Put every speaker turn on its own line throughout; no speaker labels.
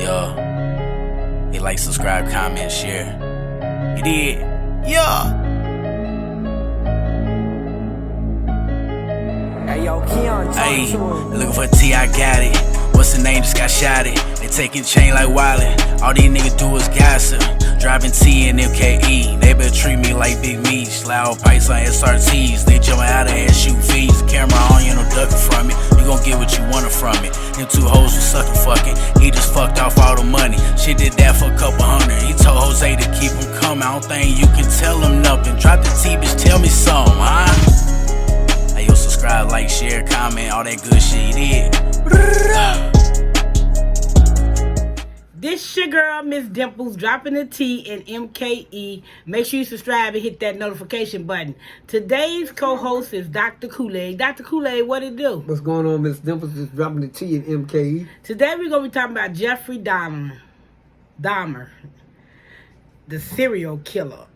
Yeah. Hit like, subscribe, comment, share. You did. Yeah.
Hey, yo, Keon,
Hey, looking for a T, I got it. What's the name? Just got shot it. They taking chain like Wiley. All these niggas do is gossip. Driving T and MKE. They better treat me like Big Meech. Loud pipes on SRTs. They jumping out of here, shoot V's. Camera on, you no ducking from it. You gon' get what you wanted from it. Them two hoes was sucking fucking. He just fucked off all the money. She did that for a couple hundred. He told Jose to keep him coming. I don't think you can tell him nothing. Drop the T, bitch, tell me something, huh? Hey, yo, subscribe, like, share, comment, all that good shit you did.
This your girl, Miss Dimples, dropping the T and MKE. Make sure you subscribe and hit that notification button. Today's co-host is Dr. Kool-Aid. Dr. Kool-Aid, what it do?
What's going on, Miss Dimples? Just dropping the T and MKE.
Today we're going to be talking about Jeffrey Dahmer, the serial killer.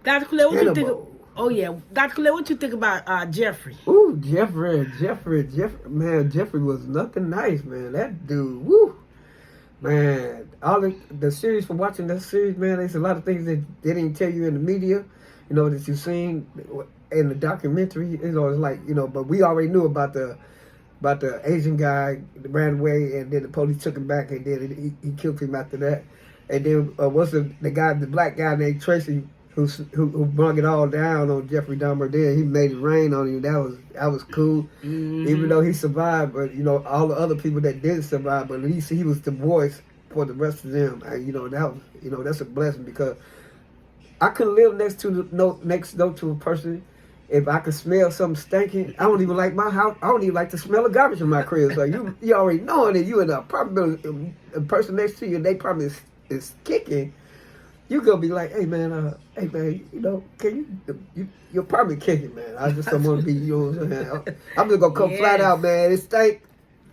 Dr. Kool-Aid, what you think? Oh, yeah. Dr. Kool-Aid, what you think about Jeffrey?
Ooh, Jeffrey. Man, Jeffrey was nothing nice, man. That dude, woo. Man, all the series, for watching that series, man, there's a lot of things that they didn't tell you in the media, you know, that you've seen in the documentary. You know, it's like, you know, but we already knew about the Asian guy that ran away, and then the police took him back, and then he killed him after that. And then what's the black guy named Tracy who brought it all down on Jeffrey Dahmer? Then he made it rain on him. That was cool. Mm-hmm. Even though he survived, but you know, all the other people that didn't survive, but at least he was the voice for the rest of them. And you know, that's a blessing, because I couldn't live next door to a person if I could smell something stinking. I don't even like my house. I don't even like the smell of garbage in my crib. So you already knowing that you in a apartment, a person next to you, they probably is kicking. You gonna be like, hey man, you know, can you're probably kicking, man. I just don't want to be, you know what I'm saying? I'm just gonna come flat out, man. It stink.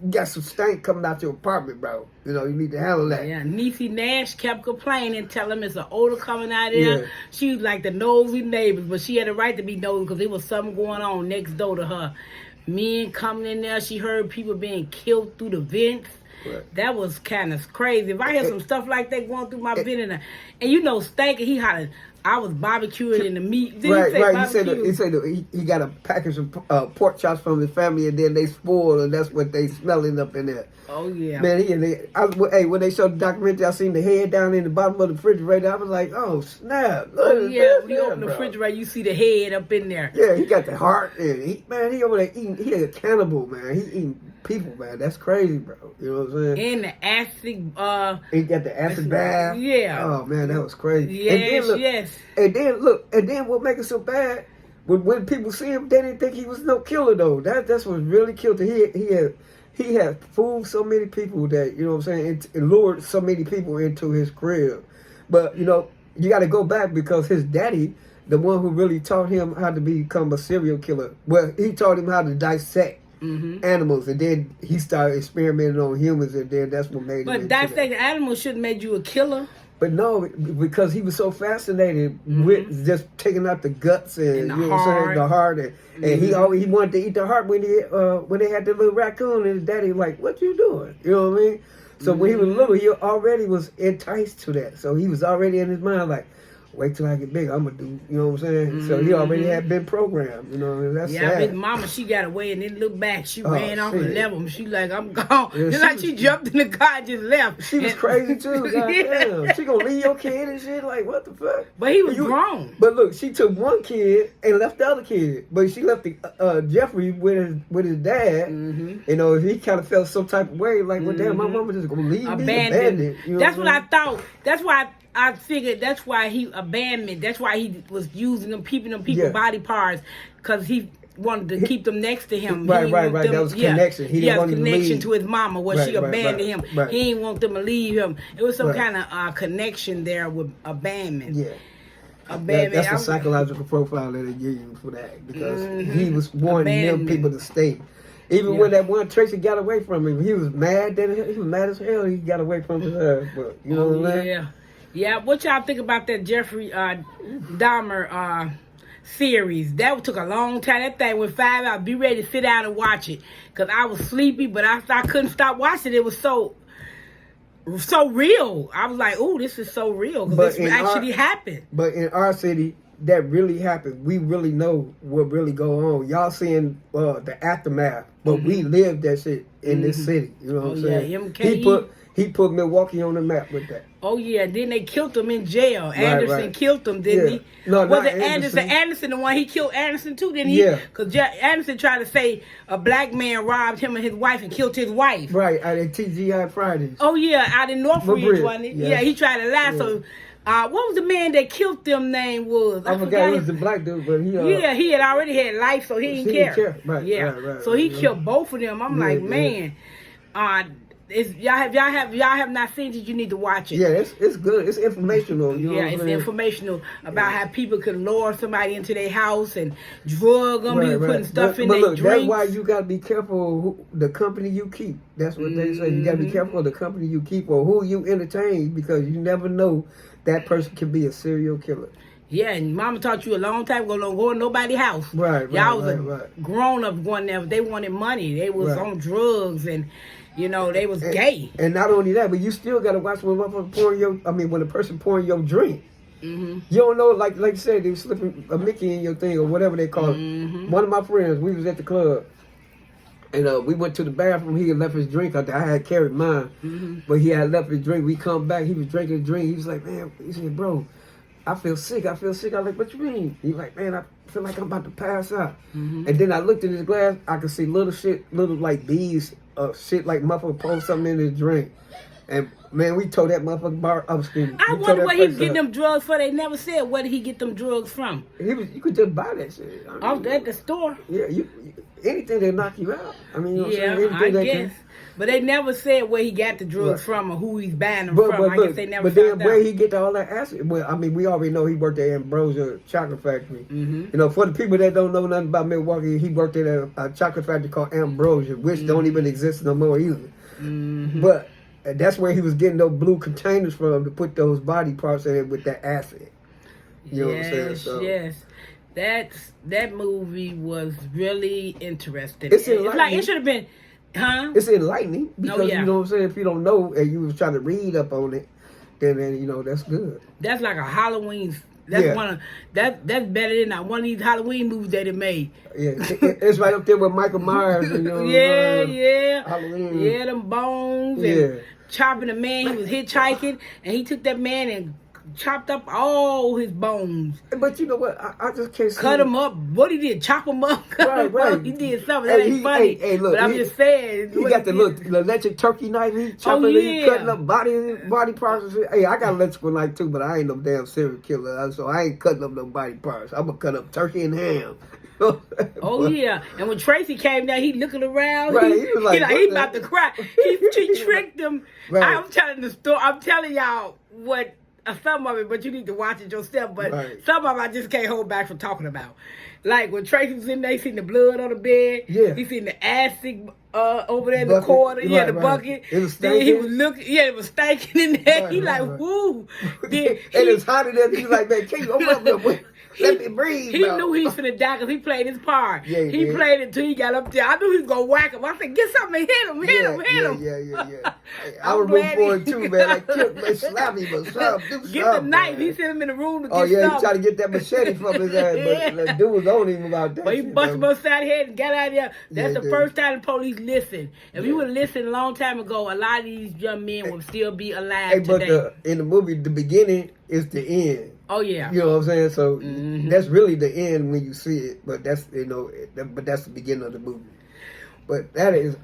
You got some stank coming out your apartment, bro. You know, you need to handle that.
Yeah, Niecy Nash kept complaining, telling him it's an odor coming out of there. Yeah. She was like the nosy neighbors, but she had a right to be nosy because there was something going on next door to her. Men coming in there, she heard people being killed through the vents. Right. That was kind of crazy. If I had some stuff like that going through my vent, and you know, Stanky, he hollered, I was barbecuing in the meat.
Right. He said he got a package of pork chops from his family, and then they spoiled, and that's what they smelling up in there.
Oh yeah,
man. When they showed the documentary, I seen the head down in the bottom of the refrigerator. I was like, oh snap!
Oh yeah, when you open the refrigerator, you see the head up in there.
Yeah, he got the heart, and he over there eating. He a cannibal, man. He eating people, man. That's crazy, bro. You know what I'm saying?
And the acid.
He got the acid bath.
Yeah.
Oh man, that was crazy.
Yes,
And then what make it so bad? When people see him, they didn't think he was no killer though. That's what really killed him. He had fooled so many people that, you know what I'm saying, it lured so many people into his crib. But, you know, you got to go back, because his daddy, the one who really taught him how to become a serial killer, well, he taught him how to dissect animals, and then he started experimenting on humans, and then that's what made him.
But dissecting animals shouldn't have made you a killer.
But no, because he was so fascinated with just taking out the guts and you know what I'm saying, the heart, and he wanted to eat the heart when they had the little raccoon, and his daddy was like, "What you doing?" You know what I mean? So when he was little, he already was enticed to that. So he was already in his mind like, wait till I get big, I'm gonna do, you know what I'm saying? So he already had been programmed, you know, and that's sad.
His mama, she got away and then looked back. She ran off and left him. She like, I'm gone. Yeah, just like she jumped in the car and just left.
She was crazy too, goddamn. She gonna leave your kid and shit, like, what the fuck?
But he was grown.
But look, she took one kid and left the other kid. But she left the Jeffrey with his dad. You know, he kind of felt some type of way, like, well, damn, my mama just gonna leave me abandoned. You know
that's what I thought. That's why I figured that's why he abandoned. That's why he was using them, keeping them people's body parts, because he wanted to keep them next to him.
Right. That was connection. He didn't want
connection to his mama, where she abandoned him. Right. He didn't want them to leave him. It was some kind of connection there with abandonment.
Yeah. That's the psychological profile that they give you for that, because he was wanting them people to stay. Even when that one Tracy got away from him, he was mad. He was mad as hell. He got away from her. But you know what I'm saying?
Yeah, what y'all think about that Jeffrey Dahmer series? That took a long time. That thing went 5 hours. Be ready to sit down and watch it, because I was sleepy, but I couldn't stop watching it. It was so so real. I was like, "Oh, this is so real because this actually happened."
But in our city, that really happened. We really know what really go on. Y'all seeing the aftermath, but we lived that shit in this city. You know what I'm saying?
Yeah,
He put Milwaukee on the map with that.
Oh yeah, then they killed him in jail. Anderson killed him, didn't he?
No,
was
not
it Anderson? Anderson, the one he killed Anderson too, didn't he?
Yeah.
Because Anderson tried to say a black man robbed him and his wife and killed his wife.
Right, at TGI Fridays.
Oh yeah, out in Northridge, wasn't it?
Yeah.
Yeah, he tried to lie. Yeah. So, what was the man that killed them name was?
I forgot it was the black dude, but he
he had already had life, so he didn't care.
Right,
yeah,
right,
so he killed both of them. I'm like, man, y'all have not seen it, you need to watch it.
Yeah, it's good. It's informational. You know
it's informational about how people could lure somebody into their house and drug them, putting stuff in their drinks.
That's why you got to be careful the company you keep. That's what they say. You got to be careful of the company you keep or who you entertain because you never know that person can be a serial killer.
Yeah, and Mama taught you a long time ago, don't go in nobody's house.
Right,
y'all was grown up going there. They wanted money. They was on drugs and. You know, they was gay.
And not only that, but you still got to watch when when a person pouring your drink. You don't know, like you said, they was slipping a Mickey in your thing or whatever they call it. One of my friends, we was at the club, and we went to the bathroom. He had left his drink out there. I had carried mine, but he had left his drink. We come back, he was drinking a drink. He was like, man, he said, bro, I feel sick. I was like, what you mean? He's like, man, I feel like I'm about to pass out. And then I looked in his glass. I could see little like bees shit like motherfucker pour something in his drink. And man, we tore that motherfucking bar up, Skinny.
I wonder where he was getting them drugs for. They never said where did he get them drugs from.
You could just buy that shit.
At the store.
Yeah, anything that knock you out. I mean, you know what I'm saying?
I guess. But they never said where he got the drugs from or who he's buying them from. I guess they never found out.
But then where he get all that acid? Well, I mean, we already know he worked at Ambrosia Chocolate Factory. You know, for the people that don't know nothing about Milwaukee, he worked at a chocolate factory called Ambrosia, which don't even exist no more either. But that's where he was getting those blue containers from to put those body parts in it with that acid. You know what I'm saying? So,
yes. That movie was really interesting.
It's like
it should have been. Huh?
It's enlightening because you know what I'm saying. If you don't know and you was trying to read up on it, then you know that's good.
That's like a Halloween. That's that's better than one of these Halloween movies that it made.
Yeah, it's right up there with Michael Myers. And, Halloween.
Yeah, them bones and chopping the man. He was hitchhiking and he took that man and chopped up all his bones.
But you know what? I just can't see.
Cut him up. What he did? Chop him up.
Right.
He did something. That ain't funny.
Hey, look,
but I'm just saying.
He got the electric turkey knife. He chopping he cutting up body parts. Hey, I got electrical knife too, but I ain't no damn serial killer. So I ain't cutting up no body parts. I'm going to cut up turkey and ham.
Yeah. And when Tracy came down, he looking around.
Right. He was like,
he about to cry. She tricked him.
Right.
I'm telling the story. I'm telling y'all what... some of it, but you need to watch it yourself. But some of it I just can't hold back from talking about. Like when Tracy was in there, he seen the blood on the bed. Yeah. He seen the acid over there in the corner. Yeah, the bucket.
It was stinking.
Then he was looking. Yeah, it was stinking in there. He like, woo. Then
and it's hot in there. He was like, man, can you open up the let me breathe.
He knew he was finna die because he played his part.
Yeah,
he played it till he got up there. I knew he was gonna whack him. I said, get something and hit him, hit him.
Yeah. I was rooting for it too, man. Like, slap him or something.
Get the knife. He sent him in the room to get
stuff. He tried to get that machete from his ass, but the dude was on him about that.
But he busted him upside the head and got out of there. That's the first time the police listened. If you would listen a long time ago, a lot of these young men would still be alive today.
But in the movie, the beginning is the end.
Oh yeah,
you know what I'm saying. So that's really the end when you see it. But that's but that's the beginning of the movie. But that is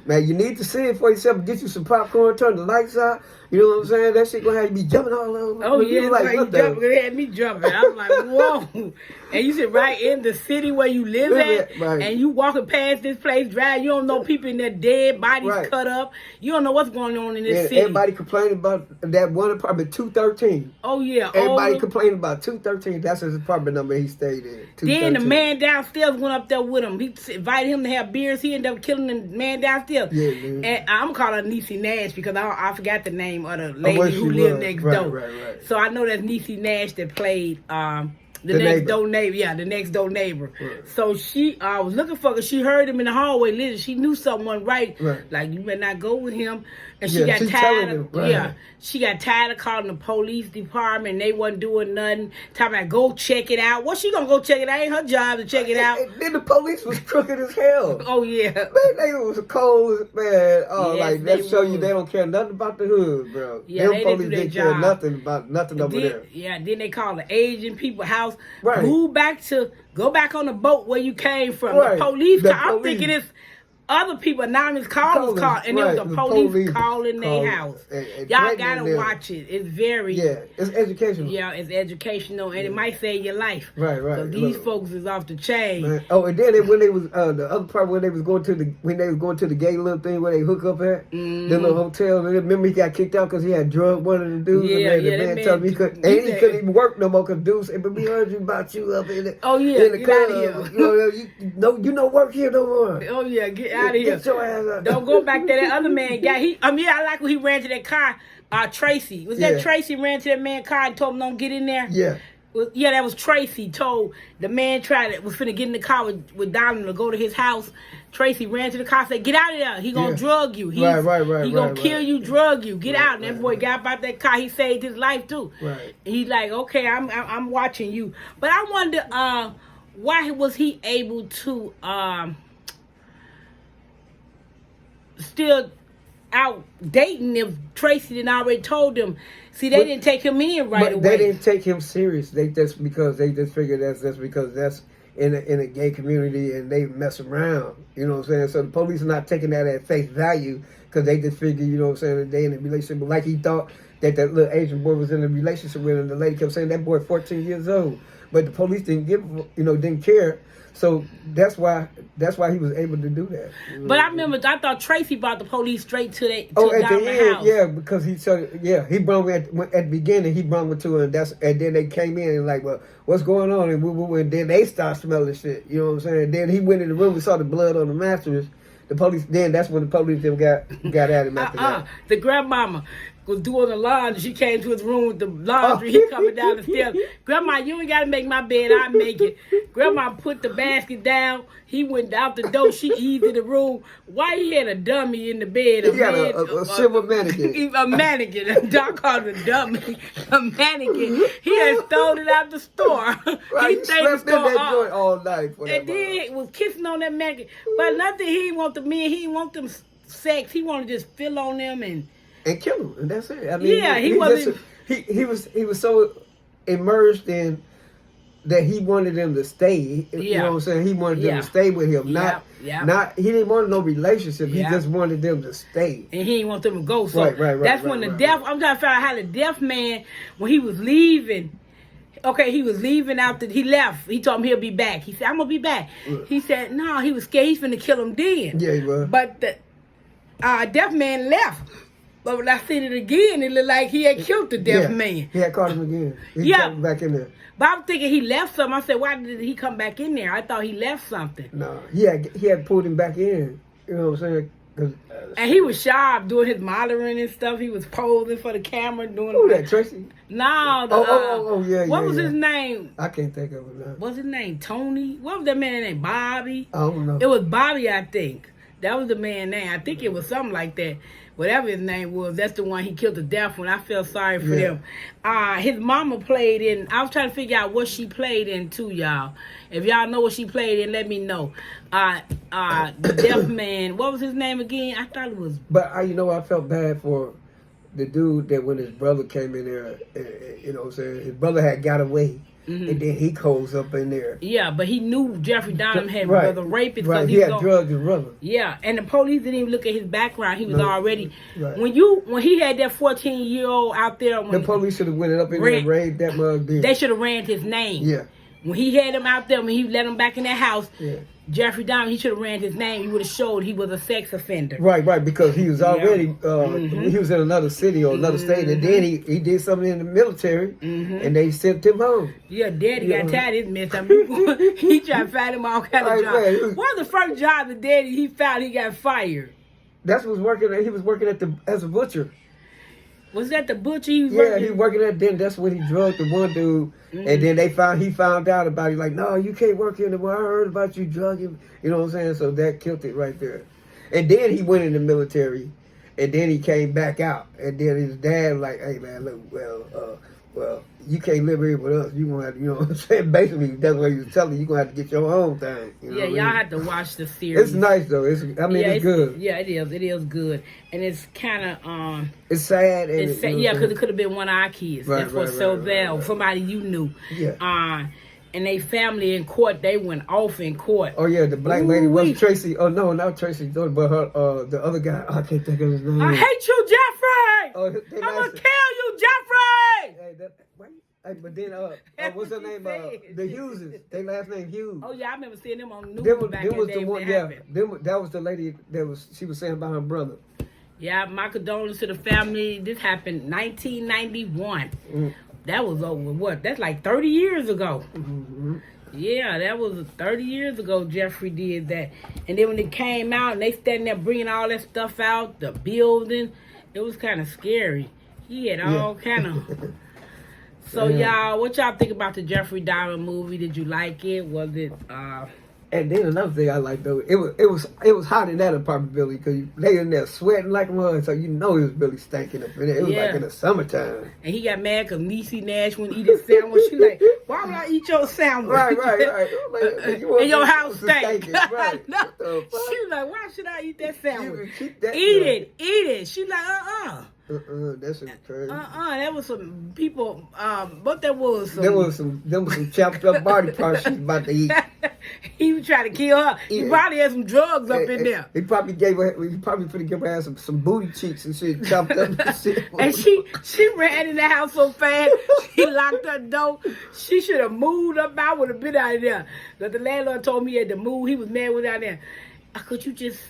man, you need to see it for yourself. Get you some popcorn, turn the lights out. You know what I'm saying? That shit gonna have you be jumping all over.
Oh yeah, it had me jumping. I'm like, whoa! And you sit right in the city where you live at, and you walking past this place, drive. You don't know people in there dead, bodies cut up. You don't know what's going on in this city.
Everybody complaining about that one apartment, 213.
Oh yeah,
everybody complaining about 213. That's his apartment number he stayed in.
Then the man downstairs went up there with him. He invited him to have beers. He ended up killing the man downstairs. Yeah, man. And I'm calling her Niecy Nash because I forgot the name of the lady who lived next door.
Right.
So I know that's Niecy Nash that played The next door neighbor. Yeah, the next door neighbor. Right. So she was looking for her. She heard him in the hallway. Listen, she knew someone right. Like, you better not go with him. And she got tired of she got tired of calling the police department. They wasn't doing nothing. Talking about go check it out. What she gonna go check it out? Ain't her job to check it out.
And then the police was crooked as hell.
Oh yeah.
Man, they was cold, man. Oh, yes, like that show you they don't care nothing about the hood, bro.
Yeah,
them police didn't care nothing about nothing over there.
Yeah, then they call the Asian people house. Go back on the boat where you came from. The police. I'm thinking it's other people, anonymous callers called, and it was the police calling their house. Y'all gotta watch it. It's very
it's educational.
Yeah, it's educational, and it might save your life.
Right.
So these folks is off the chain.
Man. Oh, and then when they was the other part when they was going to the gay little thing where they hook up at the little hotel. And remember he got kicked out because he had drugged one of the dudes. The man told him he couldn't even work no more because dudes said, "But we heard you about you up in the in the club. You know work here no more."
Oh yeah, get out of here.
Get your ass out.
Don't go back there. That other man got I like when he ran to that car. Tracy. Was that Tracy ran to that man's car and told him don't get in there?
Yeah.
Yeah, that was Tracy. Told the man was finna get in the car with Dahmer to go to his house. Tracy ran to the car and said, "Get out of there. He gonna drug you. He gonna kill you, drug you. Get out." And that boy got out that car. He saved his life too.
Right.
And he's like, "Okay, I'm watching you." But I wonder why was he able to still out dating if Tracy didn't already told them. See, they didn't take him in right away.
They didn't take him serious. They just figured that's because that's in a gay community and they mess around. You know what I'm saying? So the police are not taking that at face value because they just figure, you know what I'm saying, that they in a relationship. But like he thought that little Asian boy was in a relationship with him, the lady kept saying that boy 14 years old. But the police didn't care. So that's why he was able to do that.
But I thought Tracy brought the police straight to the
house. Yeah, because he brought at the beginning he brought me to her, and then they came in and like, well, what's going on? And then they start smelling shit. You know what I'm saying? Then he went in the room and saw the blood on the mattress. The police. Then that's when the police got at him after that.
The grandmama was doing the laundry. She came to his room with the laundry. He coming down the stairs. Grandma, you ain't got to make my bed. I make it. Grandma put the basket down. He went out the door. She eased in the room. Why he had a dummy in the bed?
He got a silver mannequin.
A mannequin. Doc called it a dummy. A mannequin. He had thrown it out the store.
Right, he slept in that joint all night.
And then was kissing on that mannequin. But nothing. He didn't want the men. He didn't want them sex. He wanted to just fill on them and
kill him, and that's it. I mean,
he
was so immersed in that he wanted them to stay. You know what I'm saying? He wanted them to stay with him. Not he didn't want no relationship. He just wanted them to stay.
And he didn't want them to go. So that's when the deaf. I'm trying to figure out how the deaf man, when he was leaving. Okay, he was leaving he left. He told him he'll be back. He said, "I'm gonna be back." He said, "No," he was scared. He's finna kill him then.
Yeah, he was.
But the deaf man left. But when I seen it again, it looked like he had killed the deaf man.
He had caught him again. He got him back in there.
But I'm thinking he left something. I said, why did he come back in there? I thought he left something.
No, he had pulled him back in. You know what I'm saying?
And he was sharp doing his modeling and stuff. He was posing for the camera.
Who that, Tracy?
No.
Yeah.
What was his name?
I can't think of it now.
What's his name? Tony? What was that man's name? Bobby?
I don't know.
It was Bobby, I think. That was the man's name. I think it was something like that. Whatever his name was, that's the one he killed to death when. I felt sorry for them. His mama played in, I was trying to figure out what she played in too, y'all. If y'all know what she played in, let me know. The deaf man, what was his name again? I thought it was...
But, I felt bad for the dude that when his brother came in there, you know what I'm saying, his brother had got away. Mm-hmm. And then he goes up in there. Yeah,
but he knew Jeffrey Dahmer had brother rapist.
Right, he had drugged his brother.
Yeah, and the police didn't even look at his background. He was already... Right. When he had that 14-year-old out there...
The police should have went up in there and raided that mug.
They should have ran his name.
Yeah.
When he had him out there, when he let him back in that house... Yeah. Jeffrey Dahmer, he should have ran his name. He would have showed he was a sex offender.
Right, because he was already, he was in another city or another state, and then he did something in the military, and they sent him home.
Yeah, Daddy got tired of his mess. I mean, he tried to find him all kind of jobs. What was the first job that Daddy he found he got fired?
He was working as a butcher.
Was that the butcher? He was
he working at. Then that's when he drugged the one dude, and then he found out about it. He's like, no, you can't work here anymore. I heard about you drugging. You know what I'm saying? So that killed it right there. And then he went in the military, and then he came back out, and then his dad was like, hey man, look, well, you can't live here with us. You gonna have to, you know what I'm saying? Basically, that's what he was telling you. You gonna have to get your own thing. You know
y'all have to watch the series.
It's nice though. It's good.
Yeah, it is. It is good, and it's kind of
It's sad. And
it's sad, because it could have been one of our kids.
Right,
That's what's so bad. Somebody you knew.
Yeah.
And they family in court, they went off in court.
Oh yeah, the black lady was Tracy. Oh no, not Tracy, but her the other guy. I can't think of his name.
I hate you, Jeffrey.
Oh,
I'm gonna kill you, Jeffrey.
Hey, but then what's her name? The Hugheses. Their last name Hughes.
Oh yeah, I remember seeing them on the news back in the day when it happened.
That was the lady she was saying about her brother.
Yeah, my condolences to the family. This happened 1991. That was over what? That's like 30 years ago.
Mm-hmm.
Yeah, that was 30 years ago Jeffrey did that. And then when it came out and they standing there bringing all that stuff out, the building, it was kind of scary. He had all kind of... So, y'all, what y'all think about the Jeffrey Dahmer movie? Did you like it? Was it...
And then another thing I liked though, it was hot in that apartment building because they in there sweating like a mud, so you know it was really stinking up in there. It was like in the summertime.
And he got mad because Niecy Nash wouldn't eat his sandwich. She like, why would I eat your sandwich?
Right. Like,
and your house stank.
Right.
No. She was like, why should I eat that sandwich?
Keep that
eat it. She like,
that's crazy.
That was some people. But there was some
chopped up body parts she was about to eat.
He was trying to kill her. He probably had some drugs up in there.
He probably finna give her some booty cheeks and shit chopped up and shit.
And she ran in the house so fast. She locked her door. She should have moved up. I would have been out of there. But the landlord told me he had to move. He was mad with out there. Could you just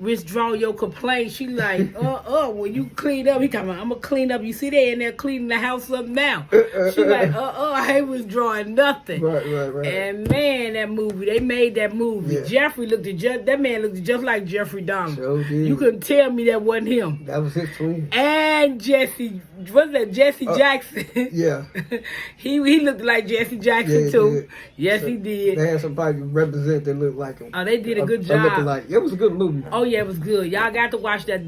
withdraw your complaint? She like, when you clean up, he talking about, I'm gonna clean up. You see they in there cleaning the house up now. She like, I ain't withdrawing nothing.
Right.
And man, that movie, they made that movie.
Yeah.
Jeffrey that man looked just like Jeffrey Dahmer.
So did.
You couldn't tell me that wasn't him.
That was his twin.
And Jesse Jackson?
Yeah.
he looked like Jesse Jackson too. Yes, he did.
They had somebody represent that looked like him.
Oh, they did a good job.
It was a good movie.
Oh yeah, it was good. Y'all got to watch that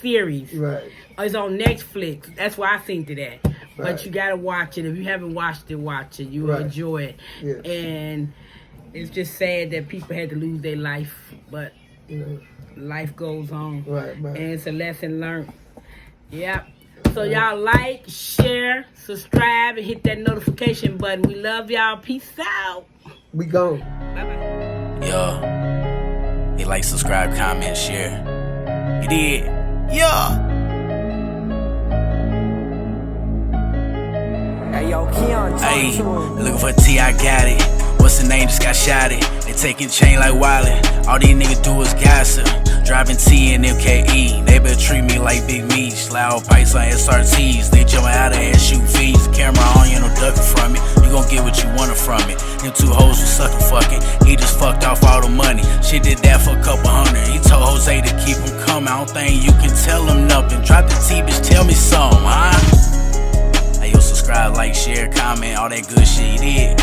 series.
Right.
It's on Netflix. That's why I seen to that. But
Right.
you gotta watch it. If you haven't watched it, watch it. You will enjoy it.
Yes.
And it's just sad that people had to lose their life, but life goes on.
Right.
And it's a lesson learned. Yep. So y'all like, share, subscribe, and hit that notification button. We love y'all. Peace out.
We gone.
Bye-bye.
Yo, they like, subscribe, comment, share. You did? Yeah.
Hey, yo, Keon,
Hey, looking for a T, I got it. What's the name? Just got shot it. They taking chain like Wiley. All these niggas do is gossip. Driving T and MKE. They better treat me like Big Meech. Loud pipes on SRTs. They jumping out of SUVs. Camera on, you no ducking from it. You gon' get what you wanted from it. Them two hoes was sucking fucking. He just fucked off all the money. She did that for a couple hundred. He told Jose to keep him coming. I don't think you can tell him nothing. Drop the T, bitch, tell me something, huh? Hey, yo, subscribe, like, share, comment, all that good shit. You did?